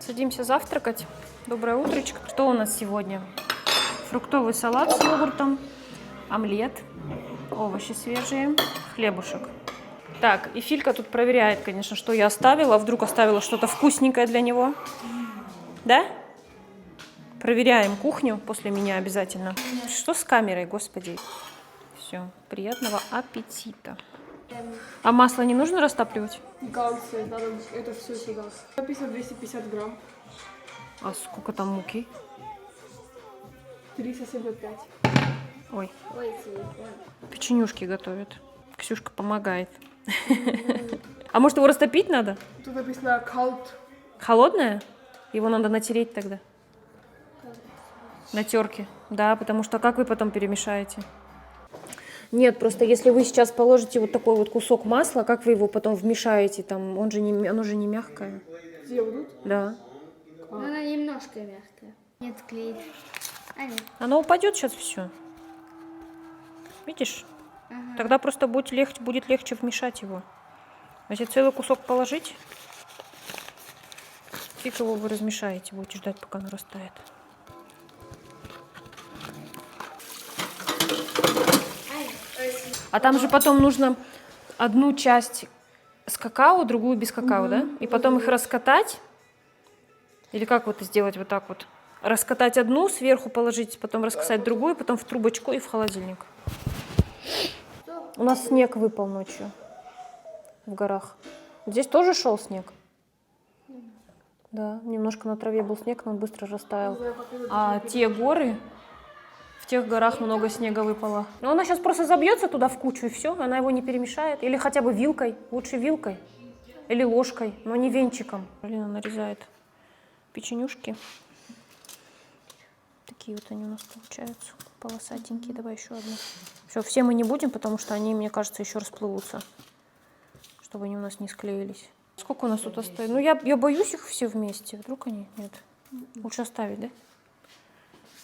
Садимся завтракать. Доброе утречко. Что у нас сегодня? Фруктовый салат с йогуртом, омлет, овощи свежие, хлебушек. Так, и Филька тут проверяет, конечно, что я оставила. Вдруг оставила что-то вкусненькое для него. Да? Проверяем кухню после меня обязательно. Что с камерой, господи? Все, приятного аппетита. А масло не нужно растапливать? Ганцы, надо это все сюда. Написано 250 грамм. А сколько там муки? 375. Ой, печенюшки готовят. Ксюшка помогает. А может его растопить надо? Тут написано калт. Холодное? Его надо натереть тогда. На терке. Да, потому что как вы потом перемешаете? Нет, просто если вы сейчас положите вот такой вот кусок масла, как вы его потом вмешаете? Там, оно же не мягкое. Где вот тут? Да. Она немножко мягкая. Нет, клеит. А нет. Оно упадет сейчас все. Видишь? Ага. Тогда просто будет легче вмешать его. Если целый кусок положить, фиг его вы размешаете. Будете ждать, пока оно растает. А там же потом нужно одну часть с какао, другую без какао, да? И потом их раскатать. Или как вот сделать вот так вот? Раскатать одну, сверху положить, потом раскатать другую, потом в трубочку и в холодильник. У нас снег выпал ночью в горах. Здесь тоже шел снег? Да, немножко на траве был снег, но он быстро растаял. А те горы, в тех горах много снега выпало. Но она сейчас просто забьется туда в кучу и все, она его не перемешает. Или хотя бы вилкой, лучше вилкой. Или ложкой, но не венчиком. Алина нарезает печенюшки. Такие вот они у нас получаются, полосатенькие. Давай еще одну. Все, все мы не будем, потому что они, мне кажется, еще расплывутся, чтобы они у нас не склеились. Сколько у нас тут остается? Ну, я боюсь их все вместе. Вдруг они? Нет. Лучше оставить, да?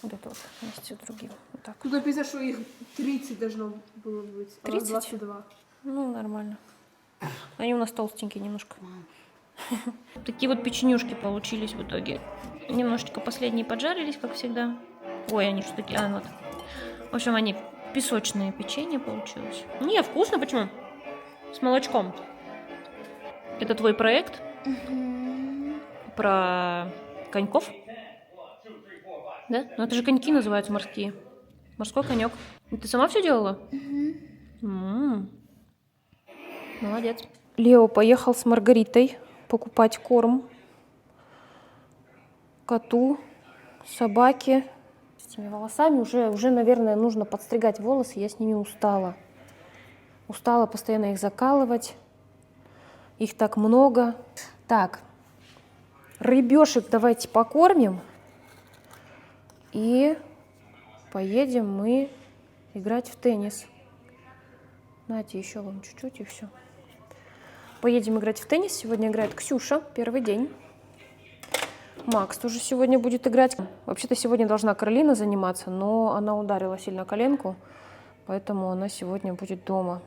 Вот это вот вместе с другим. Вот так. Тут написано, что их 30 должно было быть. А 30? 22. Ну, нормально. Они у нас толстенькие немножко. Такие вот печенюшки получились в итоге. Немножечко последние поджарились, как всегда. Ой, они что такие? А, вот. В общем, они песочные печенье получилось. Не, вкусно, почему? С молочком. Это твой проект? Про коньков? Да? Ну это же коньки называются морские. Морской конек. Ты сама все делала? Молодец. Лео поехал с Маргаритой покупать корм коту, собаке. С этими волосами уже, наверное, нужно подстригать волосы. Я с ними устала. Устала постоянно их закалывать. Их так много. Так, рыбешек давайте покормим. И поедем мы играть в теннис. Знаете, еще вам чуть-чуть и все. Поедем играть в теннис. Сегодня играет Ксюша, первый день. Макс тоже сегодня будет играть. Вообще-то сегодня должна Каролина заниматься, но она ударила сильно коленку, поэтому она сегодня будет дома.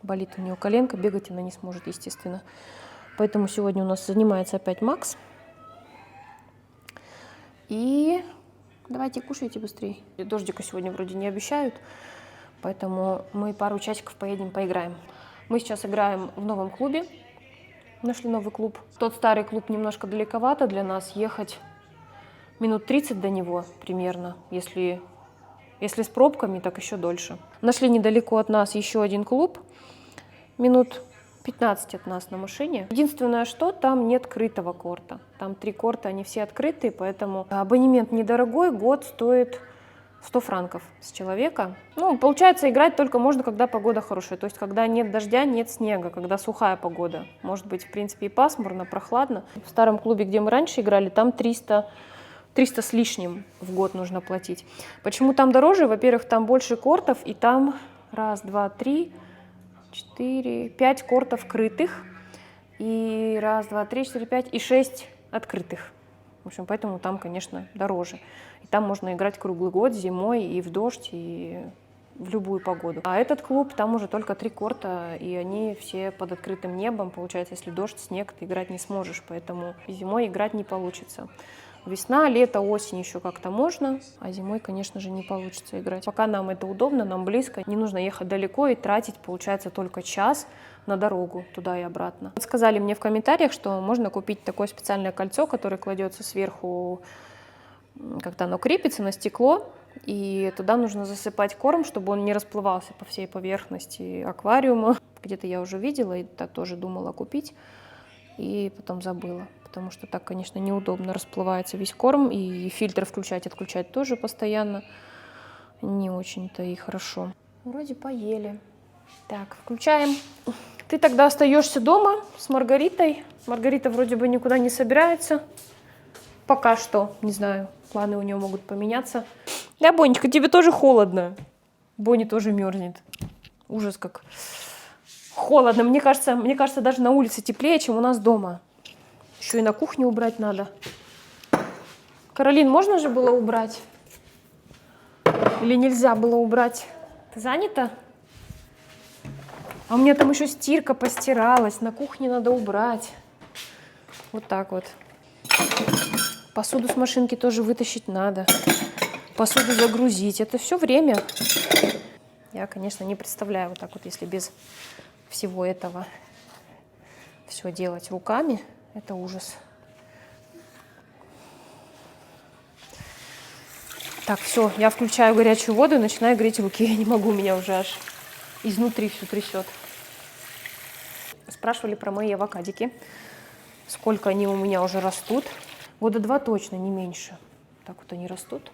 Болит у нее коленка, бегать она не сможет, естественно. Поэтому сегодня у нас занимается опять Макс. И давайте кушайте быстрее. Дождика сегодня вроде не обещают, поэтому мы пару часиков поедем поиграем. Мы сейчас играем в новом клубе. Нашли новый клуб. Тот старый клуб немножко далековато для нас. Ехать минут 30 до него примерно. Если с пробками, так еще дольше. Нашли недалеко от нас еще один клуб. Минут 15 от нас на машине. Единственное, что там нет крытого корта. Там 3 корта, они все открытые, поэтому абонемент недорогой. Год стоит 100 франков с человека. Ну, получается, играть только можно, когда погода хорошая. То есть, когда нет дождя, нет снега, когда сухая погода. Может быть, в принципе, и пасмурно, прохладно. В старом клубе, где мы раньше играли, там 300 с лишним в год нужно платить. Почему там дороже? Во-первых, там больше кортов, и там 1, 2, 3, 4, 5 кортов крытых. И 1, 2, 3, 4, 5 и 6 открытых. В общем, поэтому там, конечно, дороже. И там можно играть круглый год, зимой, и в дождь, и в любую погоду. А этот клуб, там уже только 3 корта, и они все под открытым небом. Получается, если дождь, снег, ты играть не сможешь, поэтому зимой играть не получится. Весна, лето, осень еще как-то можно, а зимой, конечно же, не получится играть. Пока нам это удобно, нам близко, не нужно ехать далеко и тратить, получается, только час на дорогу туда и обратно. Сказали мне в комментариях, что можно купить такое специальное кольцо, которое кладется сверху, как-то оно крепится на стекло, и туда нужно засыпать корм, чтобы он не расплывался по всей поверхности аквариума. Где-то я уже видела и тоже думала купить, и потом забыла. Потому что так, конечно, неудобно, расплывается весь корм, и фильтр включать, отключать тоже постоянно не очень-то и хорошо. Вроде поели. Так, включаем. Ты тогда остаешься дома с Маргаритой. Маргарита вроде бы никуда не собирается. Пока что, не знаю, планы у нее могут поменяться. Да, Бонечка, тебе тоже холодно. Бони тоже мерзнет. Ужас как холодно. Мне кажется, даже на улице теплее, чем у нас дома. Еще и на кухне убрать надо. Каролин, можно же было убрать? Или нельзя было убрать? Ты занята? А у меня там еще стирка постиралась. На кухне надо убрать. Вот так вот. Посуду с машинки тоже вытащить надо. Посуду загрузить. Это все время. Я, конечно, не представляю вот так вот, если без всего этого все делать руками. Это ужас. Так, все, я включаю горячую воду и начинаю греть руки. Я не могу, меня уже аж изнутри все трясет. Спрашивали про мои авокадики. Сколько они у меня уже растут. 2 года точно, не меньше. Так вот они растут.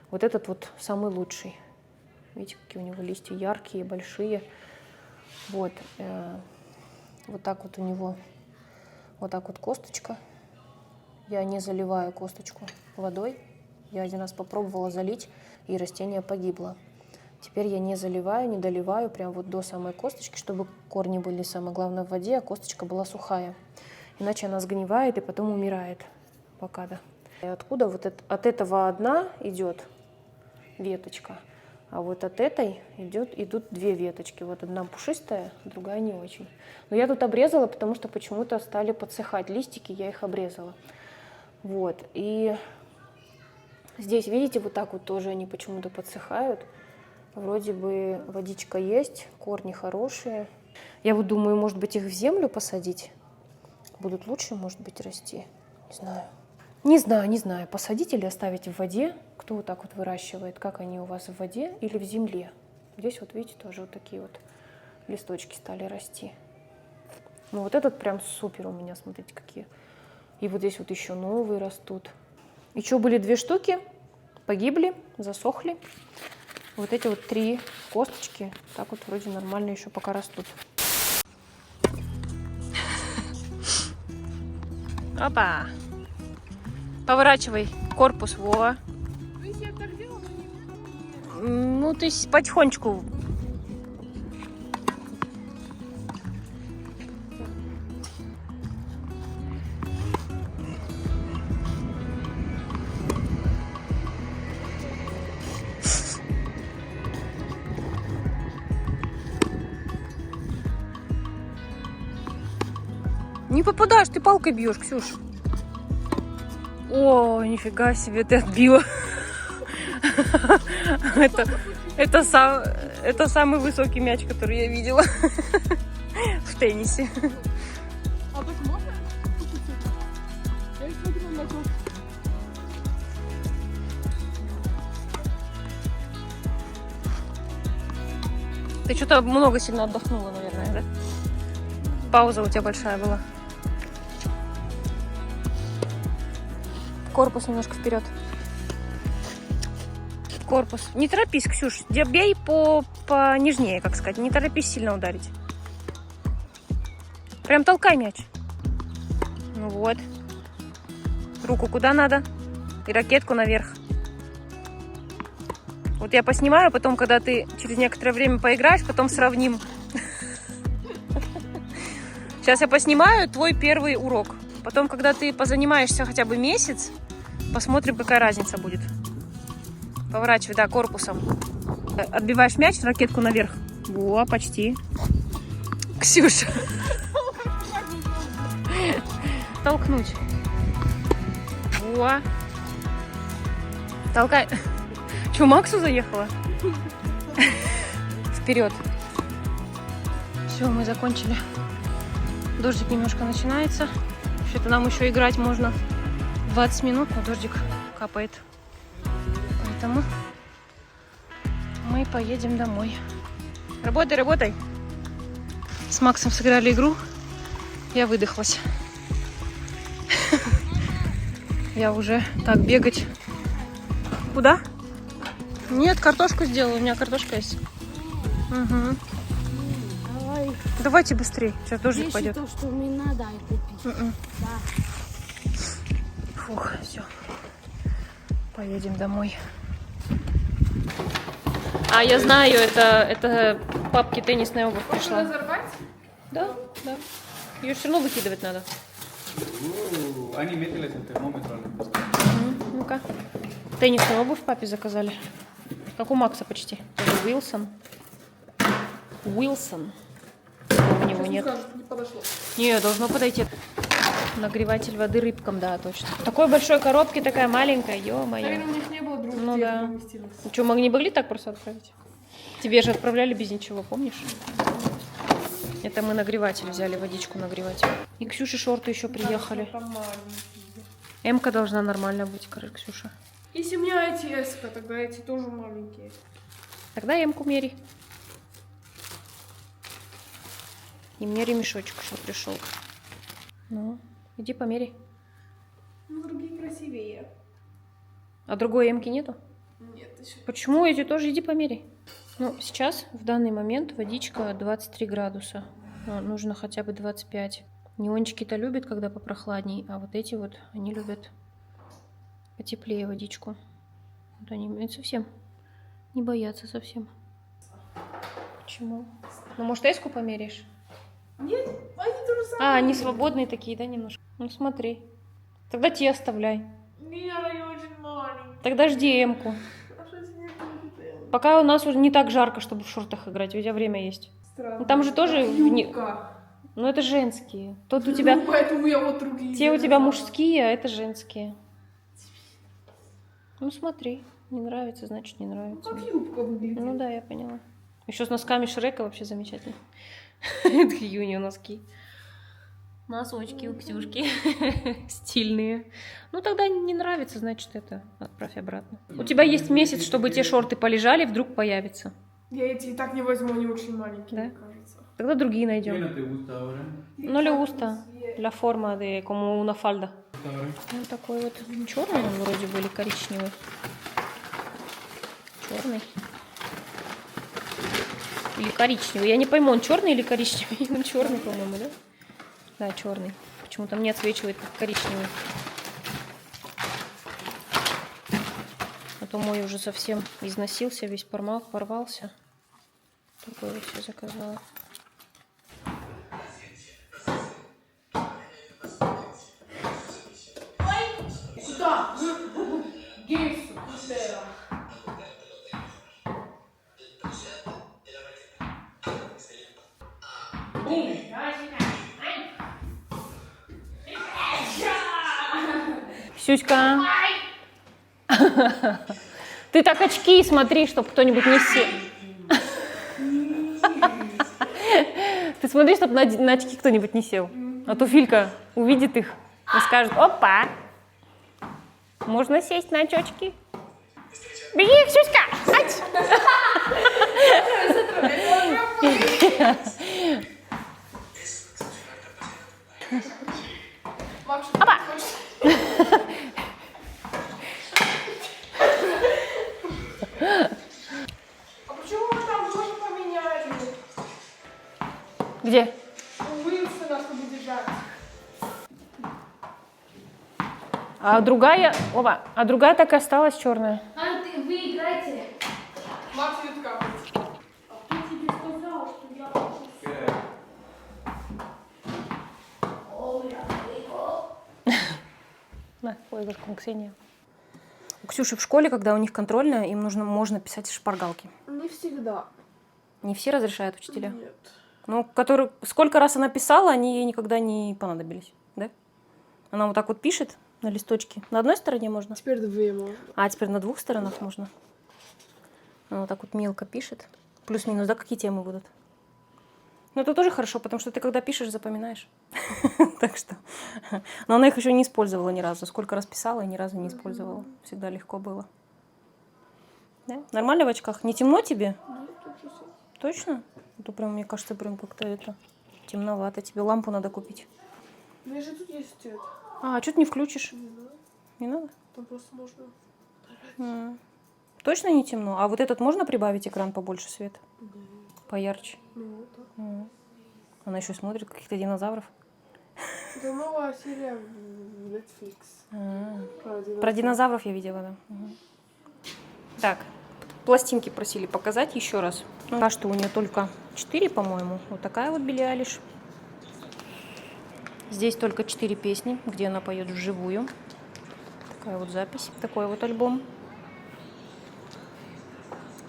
Вот этот вот самый лучший. Видите, какие у него листья яркие, большие. Вот. Вот так вот у него. Вот так вот косточка. Я не заливаю косточку водой. Я один раз попробовала залить, и растение погибло. Теперь я не заливаю, не доливаю, прям вот до самой косточки, чтобы корни были, самое главное, в воде, а косточка была сухая. Иначе она сгнивает и потом умирает. Пока да. И откуда вот от этого одна идет веточка, а вот от этой идут 2 веточки. Вот одна пушистая, другая не очень. Но я тут обрезала, потому что почему-то стали подсыхать листики, я их обрезала. Вот. И здесь, видите, вот так вот тоже они почему-то подсыхают. Вроде бы водичка есть, корни хорошие. Я вот думаю, может быть, их в землю посадить? Будут лучше, может быть, расти? Не знаю, посадить или оставить в воде. Кто вот так вот выращивает, как они у вас в воде или в земле. Здесь вот, видите, тоже вот такие вот листочки стали расти. Ну вот этот прям супер у меня, смотрите, какие. И вот здесь вот еще новые растут. Еще были 2 штуки, погибли, засохли. Вот эти вот 3 косточки, так вот вроде нормально еще пока растут. Опа! Поворачивай корпус, Вова. Ну, ты потихонечку. Не попадаешь, ты палкой бьешь, Ксюш. О, нифига себе, ты отбила. Это самый высокий мяч, который я видела в теннисе. А так можно? Я смотрю на то. Ты что-то много сильно отдохнула, наверное, да? Пауза у тебя большая была. Корпус немножко вперед. Корпус. Не торопись, Ксюш. Бей понежнее, как сказать. Не торопись сильно ударить. Прям толкай мяч. Ну вот. Руку куда надо? И ракетку наверх. Вот я поснимаю, потом, когда ты через некоторое время поиграешь, потом сравним. Сейчас я поснимаю твой первый урок. Потом, когда ты позанимаешься хотя бы месяц, посмотрим, какая разница будет. Поворачивай, да, корпусом. Отбиваешь мяч, ракетку наверх. Во, почти. Ксюша. Толкнуть. Во. Толкай. Че, Максу заехала? Вперед. Все, мы закончили. Дождик немножко начинается. Что-то нам еще играть можно 20 минут, но дождик капает. Поэтому мы поедем домой. Работай, работай. С Максом сыграли игру. Я выдохлась. Я уже так бегать. Куда? Нет, картошку сделала. У меня картошка есть. Угу. Давай. Давайте быстрее. Сейчас дождик Вещи, пойдет. то, что мне надо, и купить. Да. Фух, все. Поедем домой. А, я знаю, это папке теннисная обувь пришла. Разорвать? Да, да. Ее все равно выкидывать надо. Ани, mételes el termómetro al repostor. Ну-ка. Теннисную обувь папе заказали. Как у Макса почти. Тоже Уилсон. Уилсон. У него нет. Скажут, не подошло. Не, должно подойти. Нагреватель воды рыбкам, да, точно. В такой большой коробке, такая маленькая, ё-моё. Наверное, у них не было других, Ну где да. это поместилось. Что, мы не могли так просто отправить? Тебе же отправляли без ничего, помнишь? Это мы нагреватель взяли, водичку нагревать. И Ксюше шорты еще приехали. Там маленькие. М-ка должна нормально быть, Ксюша. Если у меня эти S-ка, тогда эти тоже маленькие. Тогда М-ку мери. И мне ремешочек еще пришел. Ну, иди померяй. Ну, другие красивее. А другой М-ки нету? Нет, еще. Почему эти тоже? Иди померяй. Ну, сейчас, в данный момент, водичка 23 градуса. Ну, нужно хотя бы 25. Неончики-то любят, когда попрохладней, а вот эти вот, они любят потеплее водичку. Вот они совсем не боятся совсем. Почему? Ну, может, эску померяешь? Нет, они тоже самое. А, они свободные такие, да, немножко? Ну, смотри. Тогда те оставляй. Нет, они очень маленькие. Тогда жди М-ку. А что с ними будет? Пока у нас уже не так жарко, чтобы в шортах играть. У тебя время есть. Странно. Ну, там же тоже... Юбка. Ну, это женские. Тут у тебя... Ну, поэтому я вот другие. Те у тебя взяла. мужские, а это женские. Ну, смотри. Не нравится, значит, не Ну, нравится. как юбка выглядит. Ну да, я поняла. Еще с носками Шрека вообще замечательно. Такие у нее носки. Носочки у Ксюшки. Стильные. Ну, тогда не нравится, значит, это отправь обратно. У тебя есть месяц, чтобы те шорты полежали, вдруг появятся. Я эти и так не возьму, они очень маленькие, Да? мне кажется. Тогда другие ¿Qué найдем. no te gusta ahora? No le gusta la forma de como una falda. Ahora. Он такой вот черный, он вроде бы, или коричневый. Черный. Или коричневый. Я не пойму, он черный или коричневый. Он черный, по-моему, да? Да, черный. Почему-то мне отсвечивает как коричневый. А то мой уже совсем износился, весь порвался. Такой вот все заказала. Сюда! Гейсу, Кустера. Сюська. Ты так очки смотри, чтобы кто-нибудь не сел. Ты смотри, чтобы на очки кто-нибудь не сел. А то Филька увидит их и скажет: опа, можно сесть на очочки. Беги, Ксюська! Ать! Макс, Опа! а почему вы там тоже поменяли? Где? У Уилсона, чтобы держать. А другая так и осталась черная. А вы играете? Макс идет капать. Кто тебе сказал, что я... На, ой, как Ксения. У Ксюши в школе, когда у них контрольная, им можно писать шпаргалки. Не всегда. Не все разрешают учителя? Нет. Ну, сколько раз она писала, они ей никогда не понадобились, да? Она вот так вот пишет на листочке. На одной стороне можно? Теперь две можно. А, теперь на двух сторонах можно? Она вот так вот мелко пишет. Плюс-минус, да, какие темы будут? Ну, это тоже хорошо, потому что ты, когда пишешь, запоминаешь. Так что... Но она их еще не использовала ни разу. Сколько раз писала и ни разу не использовала. Всегда легко было. Да? Нормально в очках? Не темно тебе? Точно? А то прям, мне кажется, прям как-то это... Темновато. Тебе лампу надо купить. У меня же тут есть цвет. А что ты не включишь? Не надо. Не надо? Там просто можно... Точно не темно? А вот этот можно прибавить экран побольше света? Поярче? Ну, вот так. Она еще смотрит каких-то динозавров. Это новая серия в Netflix. Про динозавров я видела, да. Так, пластинки просили показать еще раз. Пока что у нее только 4, по-моему. Вот такая вот Билли Айлиш. Здесь только 4 песни, где она поет вживую. Такая вот запись, такой вот альбом.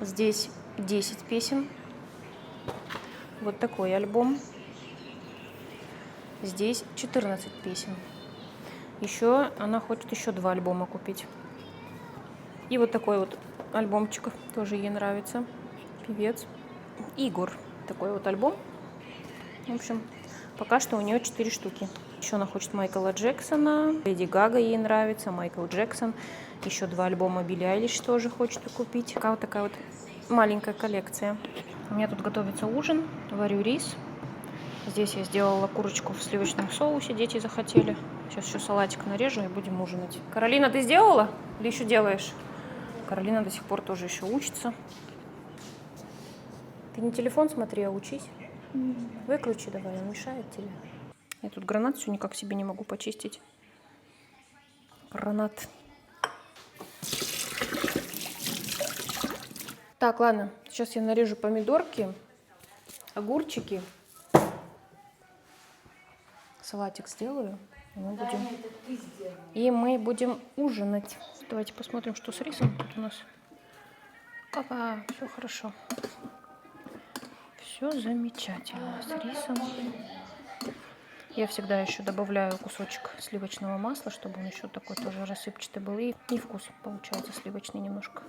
Здесь 10 песен. Вот такой альбом. Здесь 14 песен. Еще она хочет еще 2 альбома купить. И вот такой вот альбомчик тоже ей нравится. Певец Игорь. Такой вот альбом. В общем, пока что у нее 4 штуки. Еще она хочет Майкла Джексона. Леди Гага ей нравится. Майкл Джексон. Еще 2 альбома Билли Айлиш тоже хочет купить. Такая вот маленькая коллекция. У меня тут готовится ужин. Варю рис. Здесь я сделала курочку в сливочном соусе. Дети захотели. Сейчас еще салатик нарежу и будем ужинать. Каролина, ты сделала? Или еще делаешь? Каролина до сих пор тоже еще учится. Ты не телефон смотри, а учись. Выключи давай, он мешает тебе. Я тут гранат все никак себе не могу почистить. Гранат. Так, ладно. Сейчас я нарежу помидорки, огурчики. Салатик сделаю. И мы будем ужинать. Давайте посмотрим, что с рисом тут у нас. Опа, все хорошо. Все замечательно с рисом. Я всегда еще добавляю кусочек сливочного масла, чтобы он еще такой тоже рассыпчатый был. И вкус получается сливочный немножко.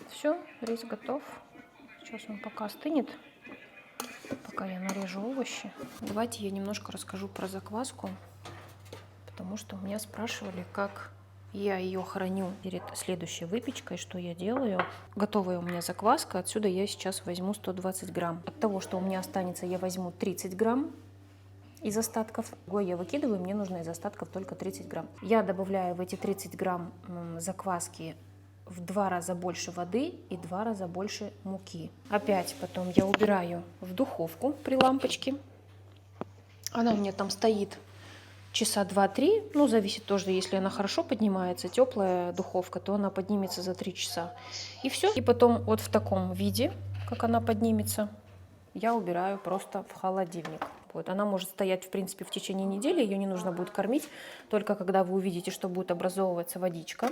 Все, рис готов. Сейчас он пока остынет. Пока я нарежу овощи. Давайте я немножко расскажу про закваску. Потому что меня спрашивали, как я ее храню перед следующей выпечкой, что я делаю. Готовая у меня закваска. Отсюда я сейчас возьму 120 грамм. От того, что у меня останется, я возьму 30 грамм из остатков. Я выкидываю, мне нужно из остатков только 30 грамм. Я добавляю в эти 30 грамм закваски в 2 раза больше воды и 2 раза больше муки. Опять потом я убираю в духовку при лампочке. Она у меня там стоит часа 2-3. Ну, зависит тоже, если она хорошо поднимается, теплая духовка, то она поднимется за 3 часа. И все. И потом вот в таком виде, как она поднимется, я убираю просто в холодильник. Вот. Она может стоять, в принципе, в течение недели. Ее не нужно будет кормить. Только когда вы увидите, что будет образовываться водичка,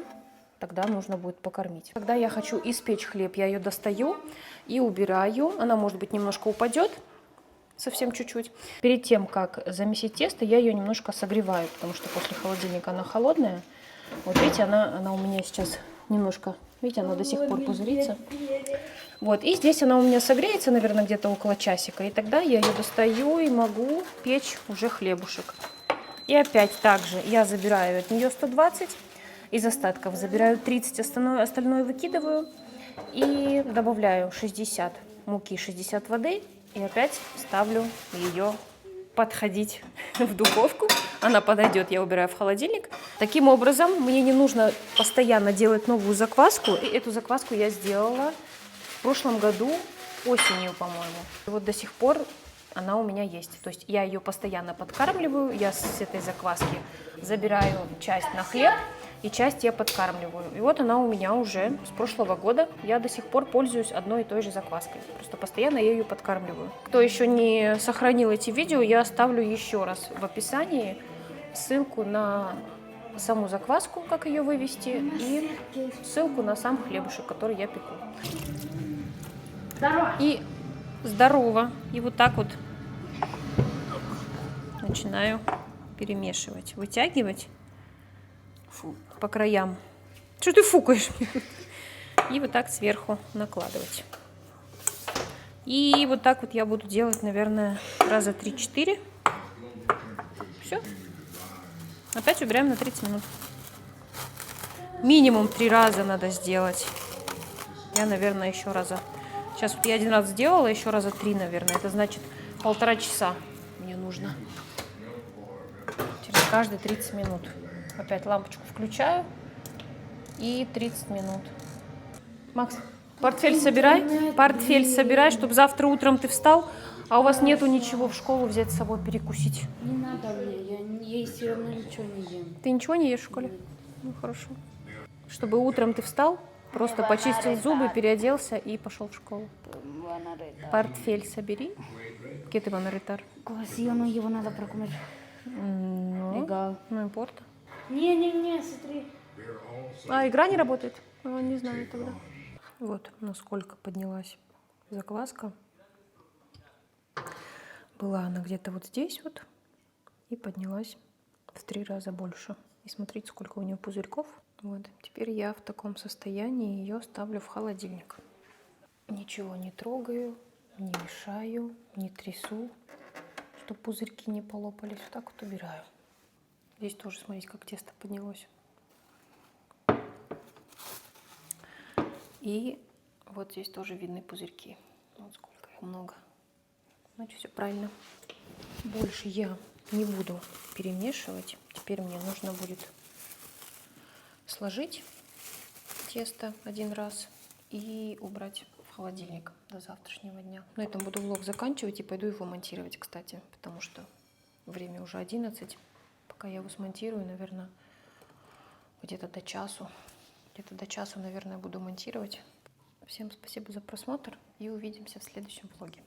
тогда нужно будет покормить. Когда я хочу испечь хлеб, я ее достаю и убираю. Она, может быть, немножко упадет, совсем чуть-чуть. Перед тем, как замесить тесто, я ее немножко согреваю, потому что после холодильника она холодная. Вот видите, она у меня сейчас немножко, видите, она до сих пор пузырится. Вот, и здесь она у меня согреется, наверное, где-то около часика. И тогда я ее достаю и могу печь уже хлебушек. И опять также я забираю от нее 120. Из остатков забираю 30, остальное выкидываю и добавляю 60 муки, 60 воды и опять ставлю ее подходить в духовку. Она подойдет, я убираю в холодильник. Таким образом, мне не нужно постоянно делать новую закваску. И эту закваску я сделала в прошлом году осенью, по-моему. И вот до сих пор она у меня есть. То есть я ее постоянно подкармливаю. Я с этой закваски забираю часть на хлеб. И часть я подкармливаю. И вот она у меня уже с прошлого года. Я до сих пор пользуюсь одной и той же закваской. Просто постоянно я ее подкармливаю. Кто еще не сохранил эти видео, я оставлю еще раз в описании ссылку на саму закваску, как ее вывести, и ссылку на сам хлебушек, который я пеку. Здорово. И здорово. И вот так вот начинаю перемешивать, вытягивать по краям. Что ты фукаешь? И вот так сверху накладывать. И вот так вот я буду делать, наверное, раза 3-4. Все. Опять убираем на 30 минут. Минимум 3 раза надо сделать. Я, наверное, еще раза. Сейчас вот я 1 раз сделала, еще раза 3, наверное. Это значит 1,5 часа мне нужно. Через каждые 30 минут. Опять лампочку включаю. И 30 минут. Макс, портфель собирай, чтобы завтра утром ты встал, а у вас нету ничего в школу взять с собой перекусить. Не надо мне, я все равно ничего не ем. Ты ничего не ешь в школе? Ну, хорошо. Чтобы утром ты встал, просто почистил зубы, переоделся и пошел в школу. Портфель собери. ¿Qué te van a retar? Si yo no llevo nada para comer. No, Legal. no importa. Не, смотри. А, игра не работает? А, не знаю тогда. Вот насколько поднялась закваска. Была она где-то вот здесь вот и поднялась в 3 раза больше. И смотрите, сколько у нее пузырьков. Вот. Теперь я в таком состоянии ее ставлю в холодильник. Ничего не трогаю, не мешаю, не трясу, чтобы пузырьки не полопались. Вот так вот убираю. Здесь тоже, смотрите, как тесто поднялось. И вот здесь тоже видны пузырьки. Вот сколько их много. Значит, все правильно. Больше я не буду перемешивать. Теперь мне нужно будет сложить тесто 1 раз и убрать в холодильник до завтрашнего дня. На этом буду влог заканчивать и пойду его монтировать, кстати, потому что время уже 11. Пока я его смонтирую, наверное, где-то до часу. Где-то до часу, наверное, буду монтировать. Всем спасибо за просмотр и увидимся в следующем влоге.